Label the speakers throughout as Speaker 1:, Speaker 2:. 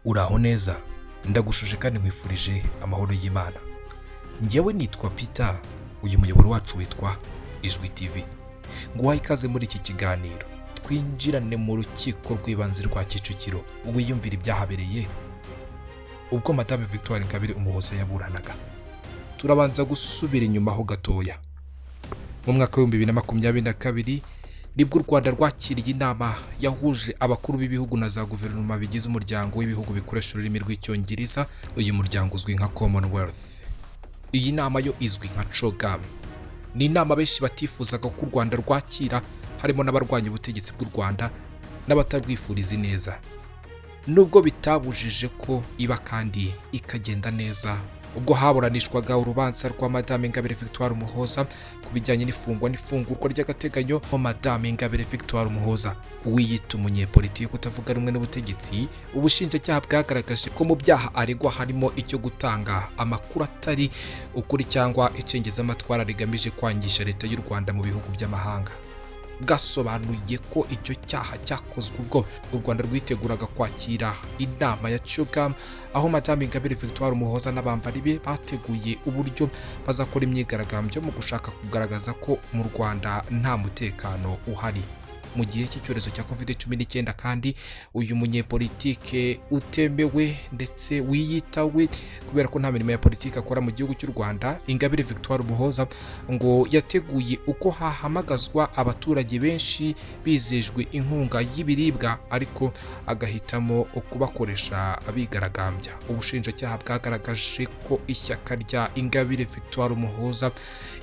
Speaker 1: Uraho neza, ndagushuje kandi nkwifurije amahoro y'Imana. Njyewe nitwa Peter, uyu muyoboro wacu witwa Ijwi TV. Nguhaye ikaze muri iki kiganiro. Twinjirane mu rukiko rw'ibanze rwa Kicukiro, wiyumvira ibyahabereye ubwo Madame Victoire Ingabire Umuhoza yaburanaga. Turabanza gusubira inyuma ho gatoya. Mu mwaka wa 2022 nibwo u Rwanda rwakiriye inama yahuje abakuru b'ibihugu na za guverinoma bigize umuryango w'ibihugu bikoresha ururimi rw'icyongereza, uyu muryango uzwi nka Commonwealth. Iyi nama yo izwi nka CHOGM. Ni inama benshi batifuzaga ko u Rwanda rwakira, harimo n'abarwanya ubutegetsi bw'u Rwanda n'abatarwifuriza neza. Nubwo bitabujije ko iba kandi ikagenda neza, ubwo haburanishwaga urubanza rwa Madame Ingabire Victoire Umuhoza kubijyanye n'ifungwa n'ifungurwa ry'agateganyo. Madame Ingabire Victoire Umuhoza wiyita umunyepolitiki utavuga rumwe n'ubutegetsi, ubushinjacyaha bwagaragaje ko mu byaha aregwa harimo icyo gutanga amakuru atari ukuri cyangwa icengezamatwara rigamije kwangisha leta y'u Rwanda mu bihugu by'amahanga. Bwasobanuye ko icyo cyaha cyakozwe ubwo u Rwanda rwiteguraga kwakira inama ya CHOGM, aho Madame Ingabire Victoire Umuhoza n'abambari be bateguye uburyo bazakora imyigaragambyo mu gushaka kugaragaza ko mu Rwanda nta mutekano uhari mu gihe cy'icyorezo cya COVID-19. Kandi uyu munyepolitike utemewe ndetse wiyitawe kubera ko nta mirimo ya politiki akora mu gihugu cy'u Rwanda, Ingabire Victoire Umuhoza ngo yateguye uko hahamagazwa abaturage benshi bizejwe inkunga y'ibiribwa, ariko agahitamo kubakoresha abigaragambya. Ubushinjacyaha bwagaragaje ko ishyaka rya Ingabire Victoire Umuhoza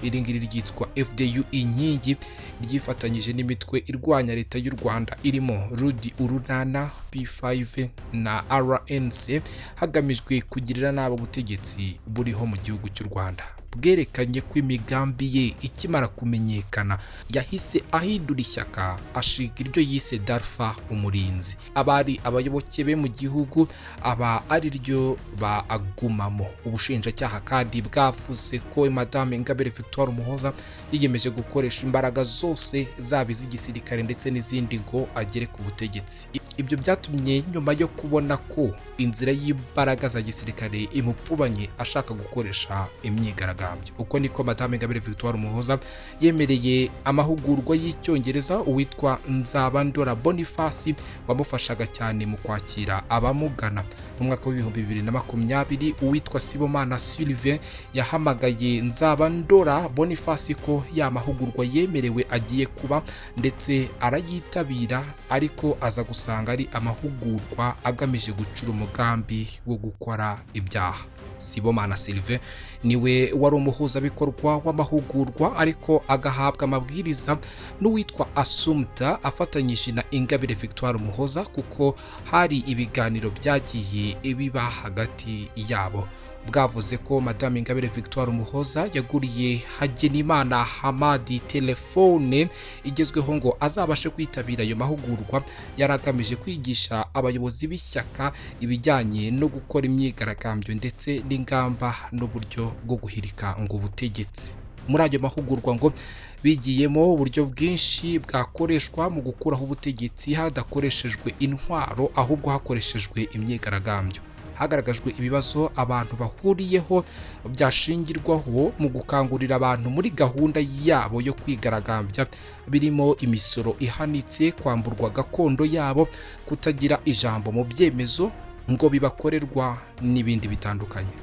Speaker 1: iringiri ryitwa FDU inkingi ryifatanyije n'imitwe irwanya leta y'u Rwanda irimo Rudi Urunana, P5 na RNC hagamijwe kugirira nabo ubutegetsi buriho mu gihugu cy'u Rwanda. Bwerekanye ko imigambi ye ikimara kumenyekana yahise ahindura ishyaka, ashinga iryo yise Darfa umurinzi. Abari abayoboke be mu gihugu aba ari ryo bagumamo. Ubushinjacyaha kandi bwavuze ko Madame Ingabire Victoire Umuhoza yiyemeje gukoresha imbaraga zose zaba iz'igisirikare ndetse n'izindi ngo agere ku butegetsi. Ibyo byatumye nyuma yo kubona ko inzira y'imbaraga za gisirikare imupfubanye, ashaka gukoresha imyigaragambyo. Uko niko Madame Ingabire Victoire Umuhoza yemereye amahugurwa y'icyongereza uwitwa Nzabandora Boniface wamufashaga cyane mu kwakira abamugana. Mu mwaka wa 2020 uwitwa Sibomana Sylvain yahamagaye Nzabandora Boniface ko ya mahugurwa yemerewe agiye kuba, ndetse arayitabira, ariko aza gusanga ari amahugurwa agamije gucura umugambi wo gukora ibyaha. Sibomana Sylvain niwe wari umuhuzabikorwa w'amahugurwa, ariko agahabwa amabwiriza n'uwitwa Assumpta afatanyije na Ingabire Victoire Umuhoza, kuko hari ibiganiro byagiye biba hagati yabo. Bwavuze ko Madame Ingabire Victoire Umuhoza yaguriye Hagenimana Hamadi telefone igezweho ngo azabashe kwitabira ayo mahugurwa, yaragamije kwigisha abayobozi b'ishyaka ibijyanye no gukora imyigaragambyo ndetse n'ingamba n'uburyo bwo guhirika ngo ubutegetsi. Muri ayo mahugurwa ngo bigiyemo uburyo bwinshi bwakoreshwa mu gukuraho ubutegetsi hadakoreshejwe intwaro, ahubwo hakoreshejwe imyigaragambyo. Hagaragajwe ibibazo abantu bahuriyeho byashingirwaho mu gukangurira abantu muri gahunda yabo yo kwigaragambya, birimo imisoro ihanitse, kwamburwa gakondo yabo, kutagira ijambo mu byemezo ngo bibakorerwa n'ibindi bitandukanye.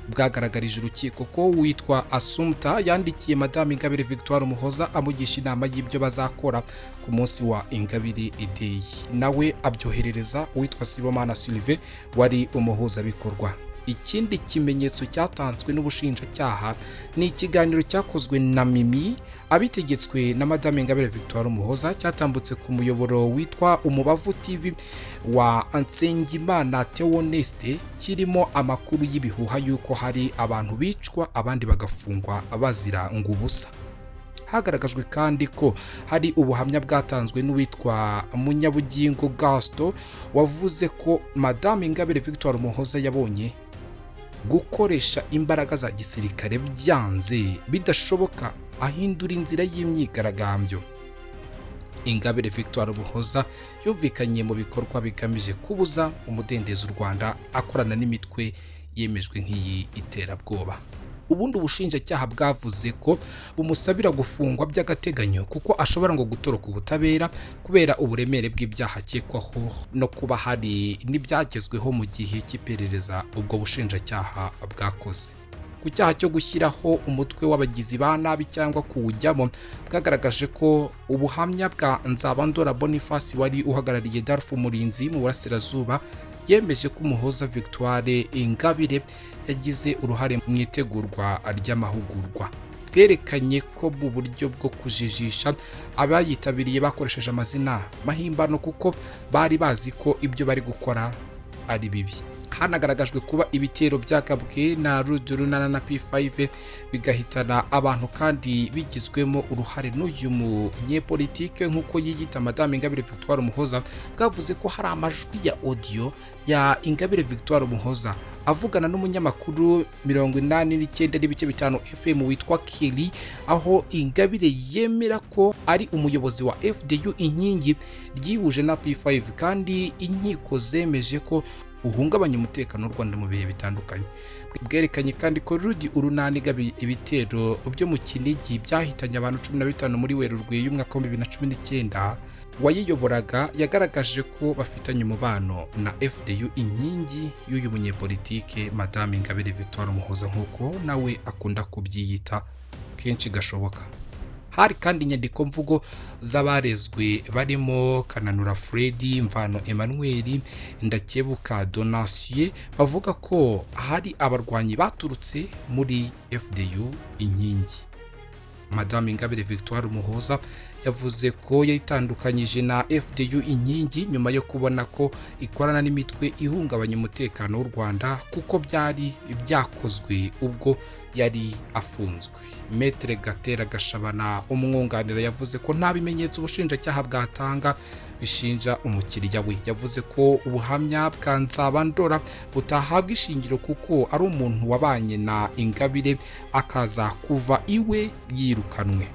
Speaker 1: Bwagaragarije urukiko ko witwa Assumpta yandikiye Madame Ingabire Victoire Umuhoza amugisha inama y'ibyo bazakora ku munsi wa Ingabire Day, nawe abyoherereza uwitwa Sibomana Sylvain wari umuhuzabikorwa. Ikindi kimenyetso cyatanzwe n'ubushinjacyaha ni ikiganiro cyakozwe na Mimi abitegetswe na Madame Ingabire Victoire Umuhoza, cyatambutse ku muyoboro witwa Umubavu TV wa Nsengimana Theoneste, kirimo amakuru y'ibihuha yuko hari abantu bicwa abandi bagafungwa bazira ngo ubusa. Hagaragajwe kandi ko hari ubuhamya bwatanzwe n'uwitwa Munyabugingo Gaston wavuze ko Madame Ingabire Victoire Umuhoza yabonye gukoresha imbaraga za gisirikare byanze bidashoboka, ahindura inzira y'imyigaragambyo. Ingabire Victoire Umuhoza yumvikanye mu bikorwa bigamije kubuza umudendezo u Rwanda akorana n'imitwe yemejwe nk'iyi iterabwoba. Ubundi ubushinjacyaha bwavuze ko bumusabira gufungwa by'agateganyo kuko ashobora ngo gutoroka ubutabera kubera uburemere bw'ibyaha akekwaho no kuba hari n'ibyagezweho mu gihe cy'iperereza ubwo bushinjacyaha bwakoze. Ku cyaha cyo gushyiraho umutwe w'abagizi ba nabi cyangwa kuwujyamo, bwagaragaje ko ubuhamya bwa Nzabandora Boniface wari uhagarariye Darfur Murinzi mu burasirazuba yemeje ko Umuhoza Victoire Ingabire yagize uruhare mu itegurwa ry'amahugurwa. Bwerekanye ko mu buryo bwo kujijisha abayitabiriye bakoresheje amazina mahimbano kuko bari bazi ko ibyo bari gukora ari bibi. Hanagaragajwe kuba ibitero byagabwe na Rudurunana na P5 bigahitana abantu kandi bigizwemo uruhare n'uyu munyepolitike nk'uko yiyita Madame Ingabire Victoire Umuhoza. Bwavuze ko hari amajwi ya audio ya Ingabire Victoire Umuhoza avugana n'umunyamakuru 89.5 FM witwa KURI, aho Ingabire yemera ko ari umuyobozi wa FDU inkingi ryihuje na P5 kandi inkiko zemeje ko uhungabanya umutekano w'u Rwanda mu bihe bitandukanye. Bwerekanye kandi ko Rudi urunani gabi ibitero byo mu Kinigi byahitanye abantu 15 muri Werurwe y'umwaka wa 2019. Wayiyoboraga yagaragaje ko bafitanye umubano na FDU inkingi y'uyu munyepolitike Madame Ingabire Victoire Umuhoza nk'uko nawe akunda kubyiyita kenshi gashoboka. Hari kandi inyandiko mvugo z'abarezwe barimo Kananura Freddy, Mvano Emmanuel, Ndakebuka Donatien bavuga ko hari abarwanyi baturutse muri FDU inkingi. Madame Ingabire Victoire Umuhoza yavuze ko yayitandukanyije na FDU inkingi nyuma yo kubona ko ikorana n'imitwe ihungabanya umutekano w'u Rwanda kuko byari byakozwe ubwo yari afunzwe. Maître Gatera Gashabana umwunganira yavuze ko nta bimenyetso ubushinjacyaha bwatanga bishinja umukiriya we. Yavuze ko ubuhamya bwa Nzabandora butahabwa ishingiro kuko ari umuntu wabanye na Ingabire akaza kuva iwe yirukanwe.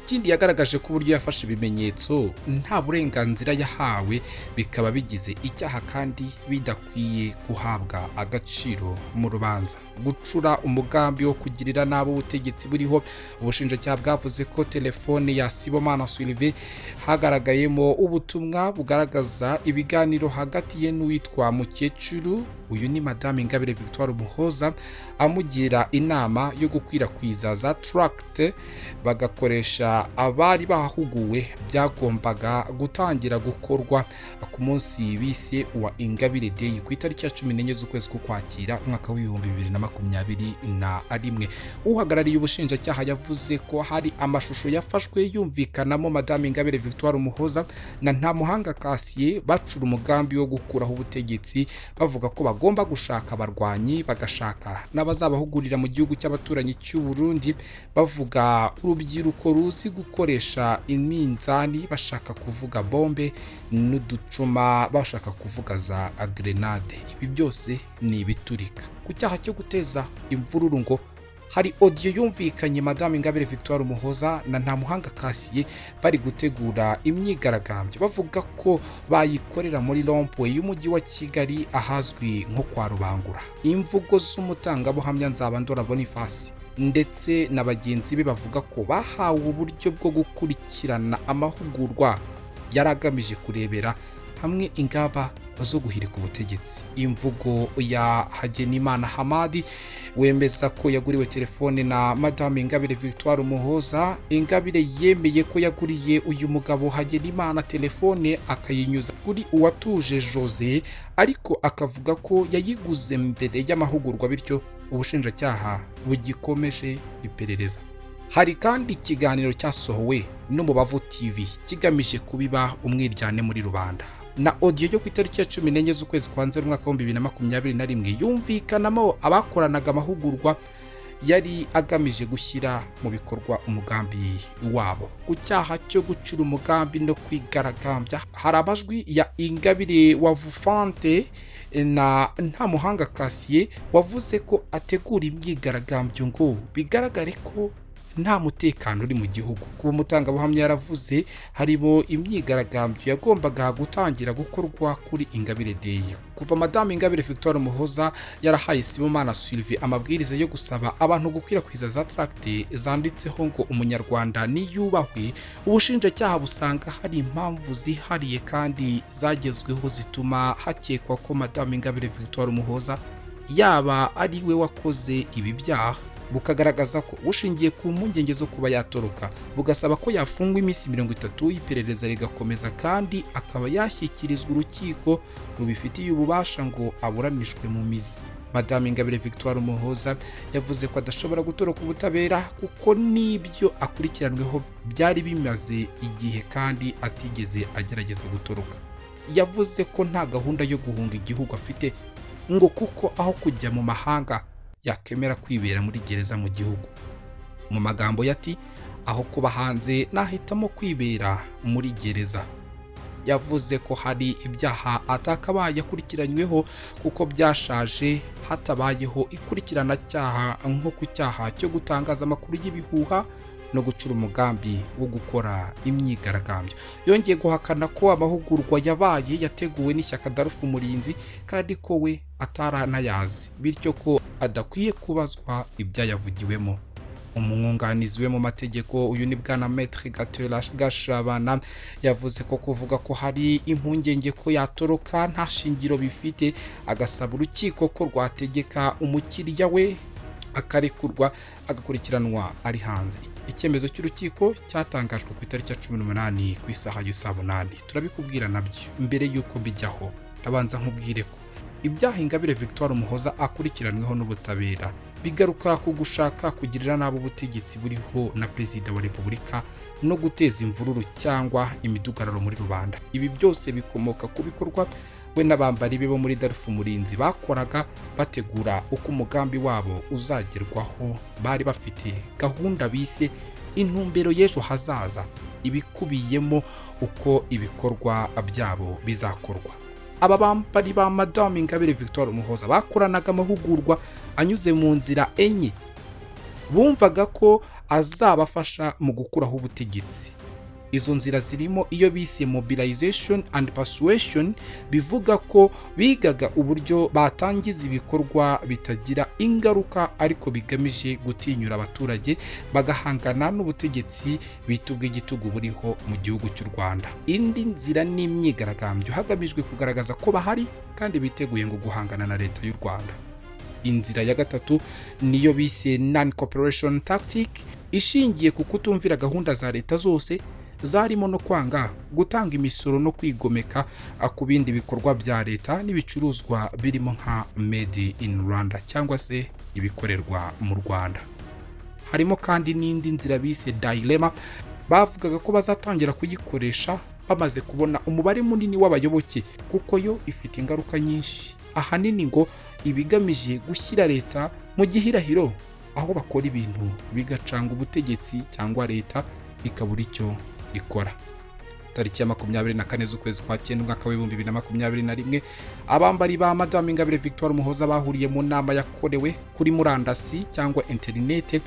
Speaker 1: Ikindi yagaragaje ko uburyo yafashe ibimenyetso nta burenganzira yahawe bikaba bigize icyaha kandi bidakwiye guhabwa agaciro mu rubanza. Gucura umugambi wo kugirira nabo ubutegetsi buriho, ubushinjacyaha bwavuze ko telefone ya Sibomana Sylvain hagaragayemo ubutumwa bugaragaza ibiganiro hagati ye n'uwitwa Mukecuru, uyu ni Madame Ingabire Victoire Umuhoza, amugira inama yo gukwirakwiza za tract bagakoresha abari bahuguwe byagombaga gutangira gukorwa ku munsi bise wa Ingabire Day ku itariki ya 14 z'ukwezi k'Ukwakira umwaka w'ibihumbi 2021. Uhagarariye ubushinjacyaha yavuze ko hari amashusho yafashwe yumvikanamo Madame Ingabire Victoire Umuhoza na Ntamuhanga Cassier bacura umugambi wo gukuraho ubutegetsi, bavuga ko bagomba gushaka abarwanyi bagashaka n'abazabahugurira mu gihugu cy'abaturanyi cy'u Burundi, bavuga urubyiruko ruzi gukoresha iminzani bashaka kuvuga bombe n'uducuma bashaka kuvuga za grenade. Ibi byose ni ibiturika. Ku cyaha cyo guteza imvururu ngo hari audio yumvikanye Madame Ingabire Victoire Umuhoza na Ntamuhanga Cassier bari gutegura imyigaragambyo, bavuga ko bayikorera muri rond-point y'umujyi wa Kigali ahazwi nko kwa Rubangura. Imvugo z'umutangabuhamya Nzabandora Boniface ndetse na bagenzi be bavuga ko bahawe uburyo bwo gukurikirana amahugurwa yaragamije kurebera hamwe ingamba zo guhirika ubutegetsi. Imvugo ya Hagenimana Hamadi wemeza ko yaguriwe telefone na Madame Ingabire Victoire Umuhoza. Ingabire yemeye ko yaguriye uyu mugabo Hagenimana telefone akayinyuza kuri Uwatuje Jose, ariko akavuga ko yayiguze mbere y'amahugurwa, bityo ubushinjacyaha bugikomeje iperereza. Hari kandi ikiganiro cyasohowe n'Umubavu TV kigamije kubiba umwiryane muri rubanda na audio yo ku itariki ya 14 z'ukwezi kwa Nzeri umwaka wa 2021 yumvikanamo abakoranaga amahugurwa yari agamije gushyira mu bikorwa umugambi wabo. Ku cyaha cyo gucura umugambi no kwigaragambya, hari amajwi ya Ingabire wavufante na Ntamuhanga Cassier wavuze ko ategura imyigaragambyo ngo bigaragare ko nta mutekano uri mu gihugu. Kuba umutangabuhamya yaravuze harimo imyigaragambyo yagombaga gutangira gukorwa kuri Ingabire Day. Kuva Madame Ingabire Victoire Umuhoza yarahaye Sibomana Sylvie amabwiriza yo gusaba abantu gukwirakwiza za tracte zanditseho ngo umunyarwanda niyubahwe, ubushinjacyaha busanga hari impamvu zihariye kandi zagezweho zituma hakekwa ko Madame Ingabire Victoire Umuhoza yaba ari we wakoze ibi byaha, bukagaragaza ko bushingiye ku mpungenge zo kuba yatoroka, bugasaba ko yafungwa iminsi 30 y'iperereza rigakomeza kandi akaba yashyikirizwa urukiko rubifitiye ububasha ngo aburanishwe mu mizi. Madame Ingabire Victoire Umuhoza yavuze ko adashobora gutoroka ubutabera kuko nibyo akurikiranweho byari bimaze igihe kandi atigeze agerageza gutoroka. Yavuze ko nta gahunda yo guhunga igihugu afite, ngo kuko aho kujya mu mahanga yakemera kwibera muri gereza mu gihugu. Mu magambo yati aho kuba hanze nahitamo kwibera muri gereza. Yavuze ko hari ibyaha atakabaye akurikiranyweho kuko byashaje hatabayeho ikurikirana cyaha nko ku cyaha cyo gutangaza amakuru y'ibihuha no gucura umugambi wo gukora imyigaragambyo. Yongeye guhakana ko amahugurwa yabaye yateguwe n'ishyaka Darufu Murinzi kandi ko we ataranayazi, bityo ko adakwiye kubazwa ibyayavugiwemo. Umwunganizi we mu mategeko uyu ni bwana Maître Gatera Gashabana yavuze ko kuvuga ko hari impungenge ko yatoroka nta shingiro bifite, agasaba urukiko ko rwategeka umukiriya we akarekurwa agakurikiranwa ari hanze. Icyemezo cy'urukiko cyatangajwe ku itariki ya 18 ku isaha y'8. Turabikubwira nabyo mbere yuko bijyaho. Tabanza nkubwire ko ibyaha Ingabire Victoire Umuhoza akurikiranweho n'ubutabera bigaruka ku gushaka kugirira nabo ubutegetsi buriho na Perezida wa Repubulika no guteza imvururu cyangwa imidugararo muri rubanda. Ibi byose bikomoka ku bikorwa we n'abambari be bo muri Darufu Murinzi bakoraga bategura uko umugambi wabo uzagerwaho. Bari bafite gahunda bise intumbero y'ejo hazaza, ibikubiyemo uko ibikorwa byabo bizakorwa. Aba bambari ba Madame Ingabire Victoire Umuhoza bakoranaga amahugurwa anyuze mu nzira enye. Bumvaga ko azabafasha mu gukuraho ubutegetsi. Izo nzira zirimo iyo bise mobilization and persuasion, bivuga ko bigaga uburyo batangiza ibikorwa bitagira ingaruka ariko bigamije gutinyura abaturage bagahangana n'ubutegetsi bitubwe igitugu buriho mu gihugu cy'u Rwanda. Indi nzira ni imyigaragambyo hagamijwe kugaragaza ko bahari kandi biteguye ngo guhangana na leta y'u Rwanda. Inzira ya gatatu niyo bise non cooperation tactic, ishingiye ku kutumvira gahunda za leta zose zarimo no kwanga gutanga imisoro no kwigomeka ku bindi bikorwa bya leta n'ibicuruzwa birimo nka made in Rwanda cyangwa se ibikorerwa mu Rwanda. Harimo kandi n'indi nzira bise dilemma, bavugaga ko bazatangira kuyikoresha bamaze kubona umubare munini w'abayoboke kuko yo ifite ingaruka nyinshi. Ahanini ngo ibigamije gushyira leta mu gihirahiro aho bakora ibintu bigacanga ubutegetsi cyangwa leta ikabura icyo ikora. Tariki ya 24 z'ukwezi kwa 9 mwaka wa 2021 abambari ba Madame Ingabire Victoire Umuhoza bahuriye mu nama yakorewe kuri murandasi cyangwa internet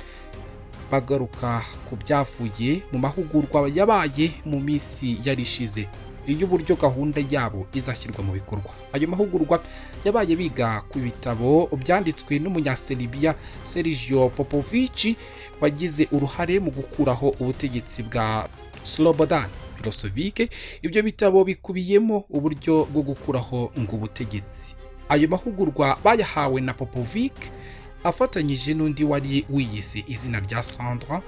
Speaker 1: bagaruka ku byavuye mu mahugurwa yabaye mu minsi yarishize y'uburyo gahunda yabo izashyirwa mu bikorwa. Ayo mahugurwa yabaye biga ku bitabo byanditswe n'umunyaserbia Sergio Popovic wagize uruhare mu gukuraho ubutegetsi bwa Slobodan Milosevic. Ibyo bitabo bikubiyemo uburyo bwo gukuraho ngo ubutegetsi. Ayo mahugurwa bayahawe na Popovic afatanyije n'undi wari wiyise izina rya Sandra,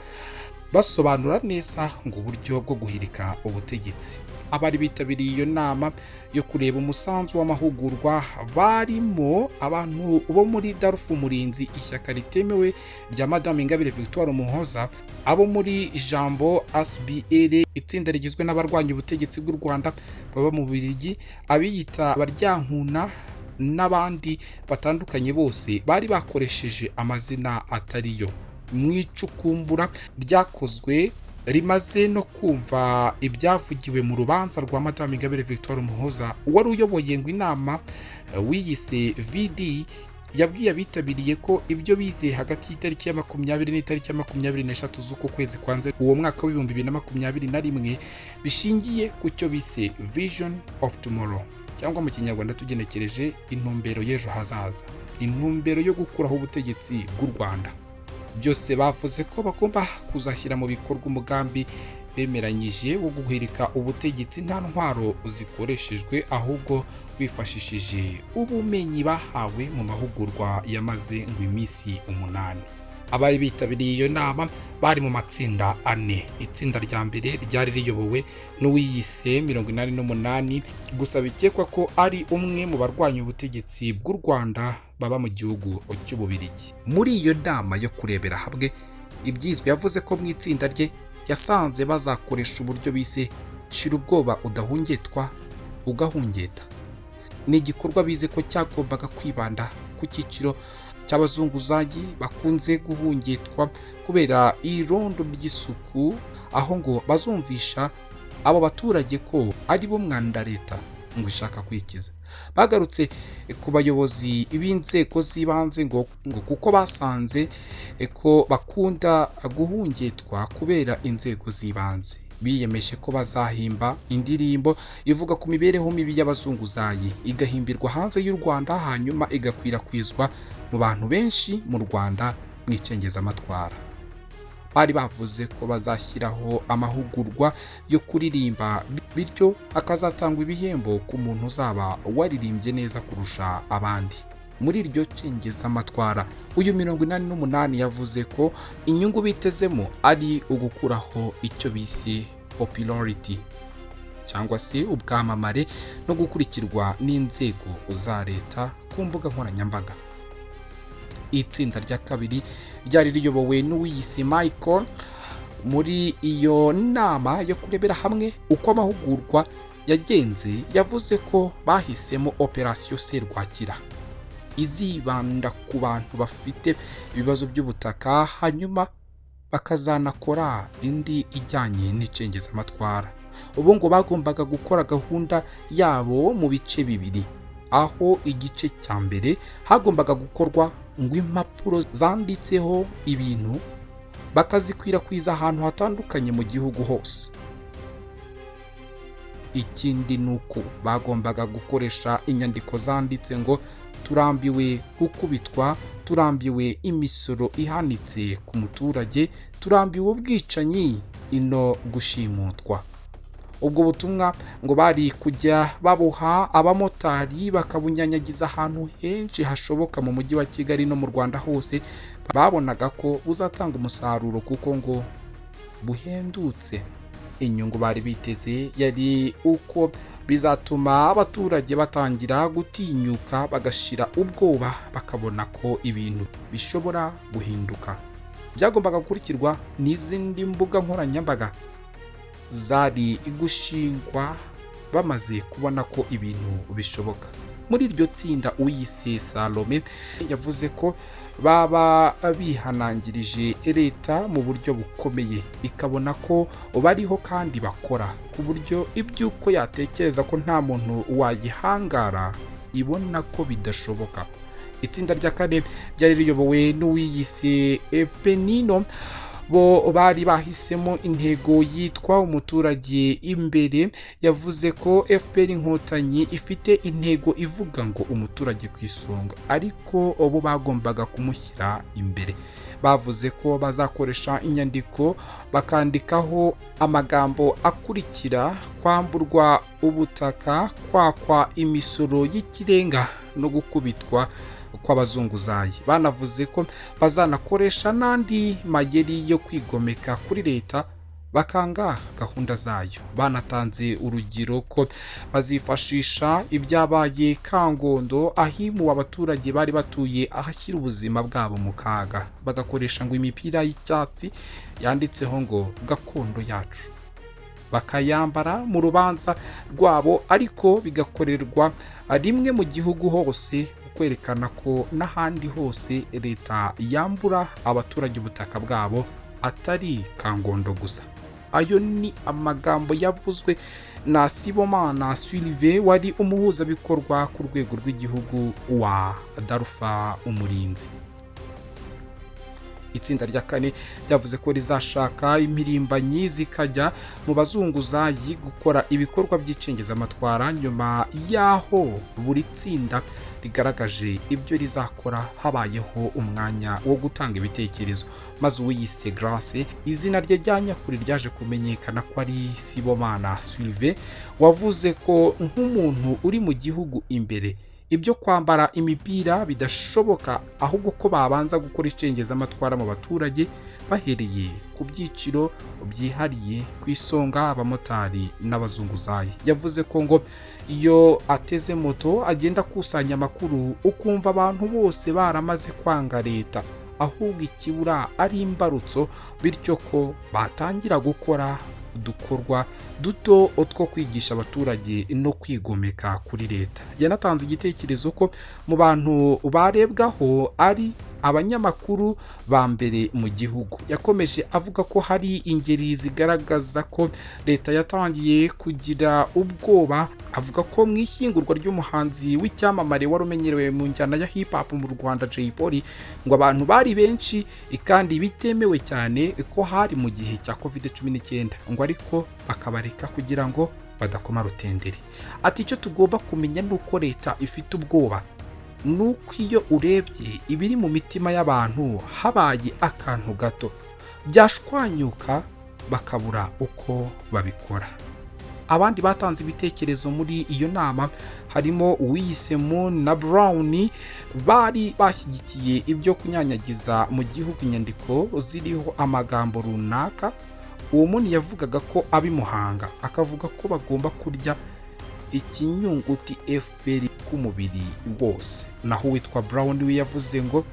Speaker 1: basobanura neza ngo uburyo bwo guhirika ubutegetsi. Abari bitabiriye iyo nama yo kureba umusanzu w'amahugurwa barimo abantu bo muri Darufu Murinzi, ishyaka ritemewe rya Madame Ingabire Victoire Umuhoza, abo muri Jambo ASBL, itsinda rigizwe n'abarwanya ubutegetsi bw'u Rwanda baba mu Bubiligi, abiyita abaryankuna n'abandi batandukanye. Bose bari bakoresheje amazina atariyo. Mwicukumbura ryakozwe rimaze no kumva ibyavugiwe mu rubanza rwa Madame Ingabire Victoire Umuhoza, wari uyoboye ngo inama wiyise VD yabwiye abitabiriye ko ibyo bize hagati y'itariki ya 20 n'itariki ya 23 z'uko kwezi kwanze uwo mwaka w'2021 bishingiye ku cyo bise Vision of Tomorrow, cyangwa mu kinyarwanda tugenekereje intumbero y'ejo hazaza, intumbero yo gukuraho ubutegetsi bw'u Rwanda. Byose bavuze ko bagomba kuzashyira mu bikorwa umugambi bemeranyije wo guhirika ubutegetsi nta ntwaro zikoreshejwe, ahubwo bifashishije ubumenyi bahawe mu mahugurwa yamaze ngo iminsi 8. Abaye bitabiriye iyo nama bari mu matsinda 4. Itsinda rya mbere ryari riyobowe n'uwiyise 88, gusa bikekwa ko ari umwe mu barwanya ubutegetsi bw'u Rwanda baba mu gihugu cy'Ububirigi. Muri iyo nama yo kurebera hamwe ibyizwe, yavuze ko mu itsinda rye yasanze bazakoresha uburyo bise shira ubwoba udahungetwa ugahungeta. Ni igikorwa bize ko cyagombaga kwibanda ku cyiciro cy'abazunguzayi bakunze guhungetwa kubera irondo ry'isuku, aho ngo bazumvisha abo baturage ko ari bo mwanda leta ngo ishaka kwikiza. Bagarutse ku bayobozi b'inzego z'ibanze ngo kuko basanze ko bakunda guhungetwa kubera inzego z'ibanze. Biyemeje ko bazahimba indirimbo ivuga ku mibereho mibi y'abazunguzayi, igahimbirwa hanze y'u Rwanda, hanyuma igakwirakwizwa mu bantu benshi mu Rwanda mu icengezamatwara. Bari bavuze ko bazashyiraho amahugurwa yo kuririmba, bityo hakazatangwa ibihembo ku muntu uzaba waririmbye neza kurusha abandi. Muri iryo cengezamatwara uyu 88 yavuze ko inyungu bitezemo ari ugukuraho icyo bise popularity, cyangwa se ubwamamare no gukurikirwa n'inzego za leta ku mbuga nkoranyambaga. Itsinda rya kabiri ryari riyobowe n'uwiyise Michael. Muri iyo nama yo kurebera hamwe uko amahugurwa yagenze, yavuze ko bahisemo operasiyo Serwakira, izibanda ku bantu bafite ibibazo by'ubutaka, hanyuma bakazanakora indi ijyanye n'icengezamatwara. Ubu ngo bagombaga gukora gahunda yabo mu bice bibiri, aho igice cya mbere hagombaga gukorwa ngo impapuro zanditseho ibintu bakazikwirakwiza ahantu hatandukanye mu gihugu hose. Ikindi nuko bagombaga gukoresha inyandiko zanditse ngo turambiwe gukubitwa, turambiwe imisoro ihanitse ku muturage, turambiwe ubwicanyi, ino gushimutwa. Ubwo butumwa ngo bari kujya babuha abamotari bakabunyanyagiza ahantu henshi hashoboka mu mujyi wa Kigali no mu Rwanda hose. Babonaga ko buzatanga umusaruro kuko ngo buhendutse. Inyungu bari biteze yari uko bizatuma abaturage batangira gutinyuka, bagashira ubwoba, bakabona ko ibintu bishobora guhinduka. Byagombaga gukurikirwa n'izindi mbuga nkoranyambaga zari gushingwa bamaze kubona ko ibintu bishoboka. Muri iryo tsinda uyise Salome yavuze ko baba bihanangirije leta mu buryo bukomeye, ikabona ko bariho kandi bakora ku buryo ibyuko yatekereza ko nta muntu wayihangara ibona ko bidashoboka. Itsinda rya kane ryari riyobowe n'uwiyise Penino. Bo bari bahisemo intego yitwa umuturage imbere. Yavuze ko FPR Inkotanyi ifite intego ivuga ngo umuturage ku isonga, ariko bo bagombaga kumushyira imbere. Bavuze ko bazakoresha inyandiko bakandikaho amagambo akurikira: kwamburwa ubutaka, kwakwa imisoro y'ikirenga no gukubitwa kw'abazunguzayi. Banavuze ko bazanakoresha n'andi mayeri yo kwigomeka kuri leta bakanga gahunda zayo. Banatanze urugero ko bazifashisha ibyabaye Kangondo, ahimuwe abaturage bari batuye ahashyira ubuzima bwabo mu kaga, bagakoresha ngo imipira y'icyatsi yanditseho ngo gakondo yacu, bakayambara mu rubanza rwabo, ariko bigakorerwa rimwe mu gihugu hose, kwerekana ko n'ahandi hose leta yambura abaturage ubutaka bwabo, atari Kangondo gusa. Ayo ni amagambo yavuzwe na Sibomana Sylvain wari umuhuzabikorwa ku rwego rw'igihugu wa Darufa Umurinzi. Itsinda rya kane ryavuze ko rizashaka impirimbanyi zikajya mu bazunguzayi gukora ibikorwa by'icengezamatwara nyuma yaho buri tsinda rigaragaje ibyo rizakora habayeho umwanya wo gutanga ibitekerezo. Maze uwiyise Grace, izina rye rya nyakuri ryaje kumenyekana ko ari Sibomana Sylvain, wavuze ko nk'umuntu uri mu gihugu imbere ibyo kwambara imipira bidashoboka, ahubwo ko babanza gukora icengezamatwara mu baturage bahereye ku byiciro byihariye, ku isonga abamotari n'abazunguzayi. Yavuze ko ngo iyo ateze moto agenda akusanya amakuru, ukumva abantu bose baramaze kwanga leta, ahubwo ikibura ari imbarutso, bityo ko batangira gukora udukorwa duto two kwigisha abaturage no kwigomeka kuri leta. Yanatanze igitekerezo ko mu bantu barebwaho ari abanyamakuru ba mbere mu gihugu. Yakomeje avuga ko hari ingeri zigaragaza ko leta yatangiye kugira ubwoba. Avuga ko mu ishyingurwa ry'umuhanzi w'icyamamare wari umenyerewe mu njyana ya hip hop mu Rwanda Jay Polly, ngo abantu bari benshi kandi bitemewe cyane, ko hari mu gihe cya COVID-19, ngo ariko bakabareka kugira ngo badakoma rutenderi. Ati icyo tugomba kumenya nuko leta ifite ubwoba, nuko iyo urebye ibiri mu mitima y'abantu habaye akantu gato byashwanyuka bakabura uko babikora. Abandi batanze ibitekerezo muri iyo nama harimo uwiyise Moon na Brown, bari bashyigikiye ibyo kunyanyagiza mu gihugu inyandiko ziriho amagambo runaka. Uwo Moon yavugaga ko abimuhanga, akavuga ko bagomba kurya ikinyunguti FPR k'umubiri wose. Naho witwa Brown we yavuze ngo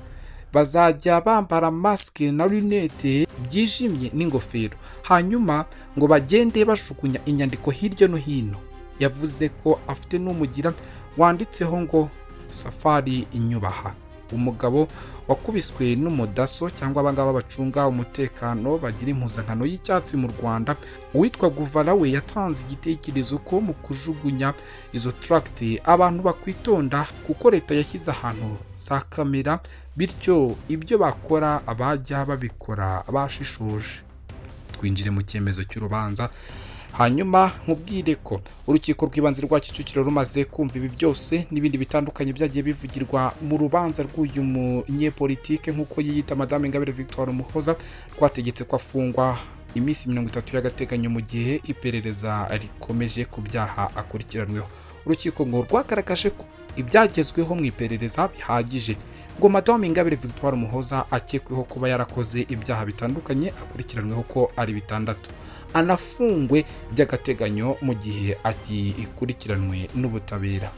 Speaker 1: bazajya bambara maske na lunette byijimye n'ingofero, hanyuma ngo bagende bajugunya inyandiko hirya no hino. Yavuze ko afite n'umugira wanditseho ngo Safari inyubaha, umugabo wakubiswe n'umudaso cyangwa abangaba bacunga umutekano bagira impuzankano y'icyatsi mu Rwanda. Uwitwa Guvara we yatanze igitekerezo ko mu kujugunya izo tract abantu bakwitonda, kuko leta yashyize ahantu za kamera, bityo ibyo bakora abajya babikora bashishoje. Twinjire mu cyemezo cy'urubanza, hanyuma nkubwire ko urukiko rw'ibanze rwa Kicukiro rumaze kumva ibi byose n'ibindi bitandukanye byagiye bivugirwa mu rubanza rw'uyu munyepolitike nk'uko yiyita Madame Ingabire Victoire Umuhoza, rwategetse ko afungwa iminsi 30 y'agateganyo mu gihe iperereza rikomeje ku byaha akurikiranweho. Urukiko ngo rwagaragaje ko ibyagezweho mu iperereza bihagije ngo Madame Ingabire Victoire Umuhoza akekweho kuba yarakoze ibyaha bitandukanye akurikiranweho ko ari 6, anafungwe by'agateganyo mu gihe akikurikiranwe n'ubutabera.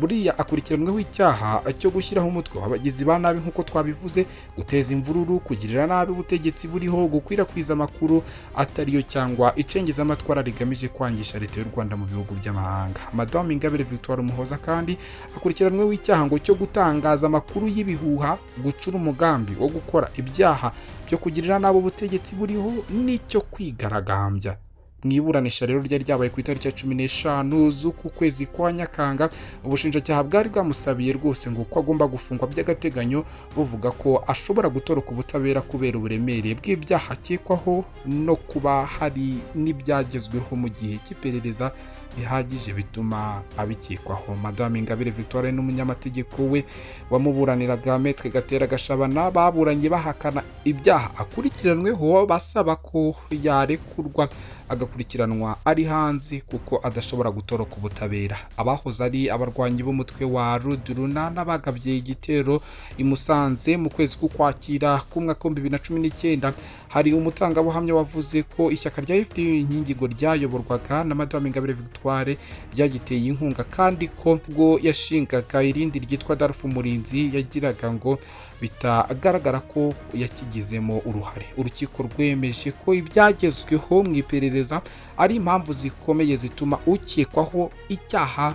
Speaker 1: Buriya akurikiranweho icyaha cyo gushyiraho umutwe w'abagizi ba nabi nk'uko twabivuze, guteza imvururu, kugirira nabi ubutegetsi buriho, gukwirakwiza amakuru atariyo cyangwa icengezamatwara rigamije kwangisha leta y'u Rwanda mu bihugu by'amahanga. Madame Ingabire Victoire Umuhoza kandi akurikiranweho icyaha ngo cyo gutangaza amakuru y'ibihuha, gucura umugambi wo gukora ibyaha byo kugirira nabi ubutegetsi buriho n'icyo kwigaragambya. Mwiburanisha rero ryari ryabaye ku itariki ya 15 z'uku kwezi kwa Nyakanga, ubushinjacyaha bwari bwamusabiye rwose ngo ko agomba gufungwa by'agateganyo, buvuga ko ashobora gutoroka ubutabera kubera uburemere bw'ibyaha akekwaho no kuba hari n'ibyagezweho mu gihe cy'iperereza bihagije bituma abikekwaho. Madame Ingabire Victoire n'umunyamategeko we wamuburaniraga Maître Gatera Gashabana baburanye bahakana ibyaha akurikiranweho, basaba ko yarekurwa agakurikiranwa ari hanze kuko adashobora gutoroka ubutabera. Abahoze ari abarwanyi b'umutwe wa Ruduruna n'abagabye igitero i Musanze mu kwezi k'Ukwakira k'umwaka wa 2019, hari umutangabuhamya wavuze ko ishyaka rya FDU inkingigo ryayoborwaga na Madame Ingabire Victoire byagiteye inkunga, kandi ko ubwo yashingaga irindi ryitwa Darufa Umurinzi yagiraga ngo bitagaragara ko yakigizemo uruhare. Urukiko rwemeje ko ibyagezweho mu iperereza ari impamvu zikomeye zituma ukekwaho icyaha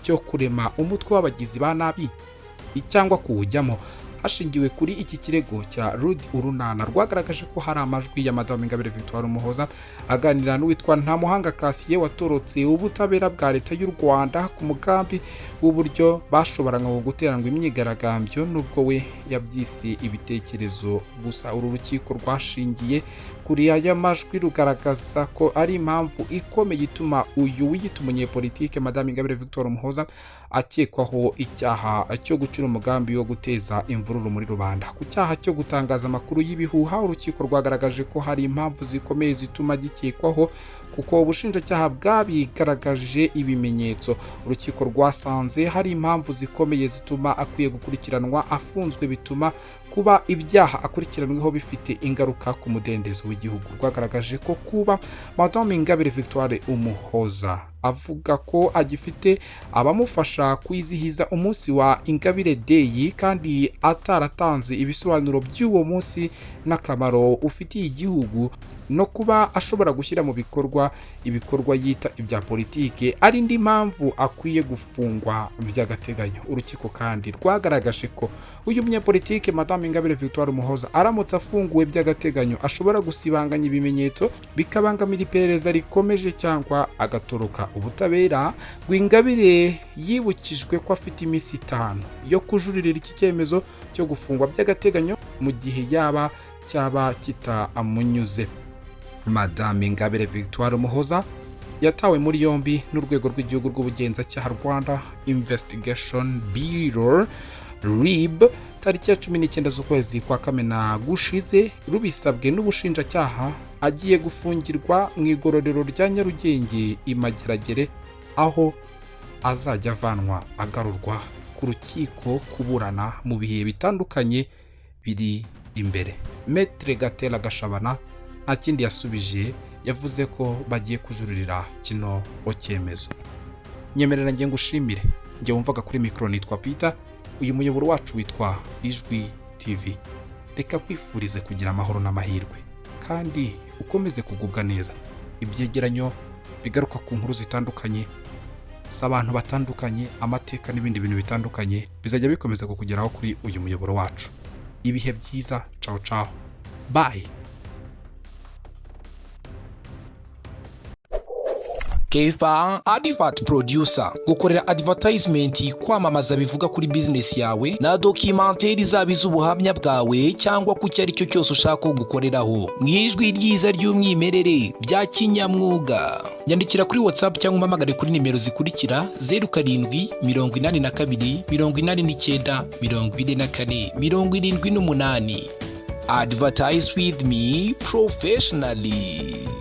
Speaker 1: cyo kurema umutwe w'abagizi ba nabi cyangwa kuwujyamo hashingiwe kuri iki kirego cya Rudi Urunana rwagaragaje ko hari amajwi ya Madame Ingabire Victoire Umuhoza aganira n'uwitwa Ntamuhanga Kasiye watorotse ubutabera bwa leta y'u Rwanda ku mugambi w'uburyo bashoboraga guteranga imyigaragambyo nubwo we yabyise ibitekerezo gusa. Uru rukiko rwashingiye kuri aya majwi rugaragaza ko ari impamvu ikomeye ituma uyu wiyita umunyepolitike Madame Ingabire Victoire Umuhoza akekwaho icyaha cyo gucura umugambi wo guteza imvururu muri rubanda. Ku cyaha cyo gutangaza amakuru y'ibihuha urukiko rwagaragaje ko hari impamvu zikomeye zituma gikekwaho kuko ubushinjacyaha bwabigaragaje ibimenyetso. Urukiko rwasanze hari impamvu zikomeye zituma akwiye gukurikiranwa afunzwe, bituma kuba ibyaha akurikiranweho bifite ingaruka ku mudendezo w'igihugu. Rwagaragaje ko kuba Madame Ingabire Victoire Umuhoza avuga ko agifite abamufasha kwizihiza umunsi wa Ingabire Day kandi ataratanze ibisobanuro by'uwo munsi n'akamaro ufitiye igihugu, no kuba ashobora gushyira mu ibikorwa yita ibya politike ari indi mpamvu akwiye gufungwa by'agateganyo. Urukiko kandi rwagaragaje ko uyu munyepolitike Madame Ingabire Victoire Umuhoza aramutse afunguwe by'agateganyo ashobora gusibanganya ibimenyetso bikabangamira iperereza rikomeje cyangwa agatoroka ubutabera. Ingabire yibukijwe ko afite iminsi 5 yo kujuririra iki cyemezo cyo gufungwa by'agateganyo mu gihe yaba cyaba kitamunyuze. Madame Ingabire Victoire Umuhoza yatawe muri yombi n'urwego rw'igihugu rw'ubugenzacyaha Rwanda Investigation Bureau RIB tariki ya 19 z'ukwezi kwa Kamena gushize rubisabwe n'Ubushinjacyaha. Agiye gufungirwa mu igororero rya Nyarugenge Imageragere, aho azajya avanwa agarurwa ku rukiko kuburana mu bihe bitandukanye biri imbere. Maître Gatera Gashabana nta kindi yasubije, yavuze ko bagiye kujuririra kino cyemezo. Nyemerera ngiye ngushimire, ngiye wumvaga kuri mikro nitwa Peter, uyu muyoboro wacu witwa Ijwi TV. Reka kwifurize kugira amahoro n'amahirwe kandi ukomeze kugubwa neza. Ibyegeranyo bigaruka ku nkuru zitandukanye z'abantu batandukanye, amateka n'ibindi bintu bitandukanye bizajya bikomeza kukugeraho kuri uyu muyoboro wacu. Ibihe byiza, ciao ciao, bye.
Speaker 2: Kefa Advert Producer, gukorera advertisement, kwamamaza bivuga kuri business yawe na documentaire zabiza ubuhamya bwawe cyangwa ku cyari cyo cyose ushaka gukoreraho mwijwi ryiza ry'umwimerere bya kinyamwuga. Nyandikira kuri WhatsApp cyangwa umpamagare kuri nimero zikurikira 0782 82 89 24 78. Advertise with me professionally.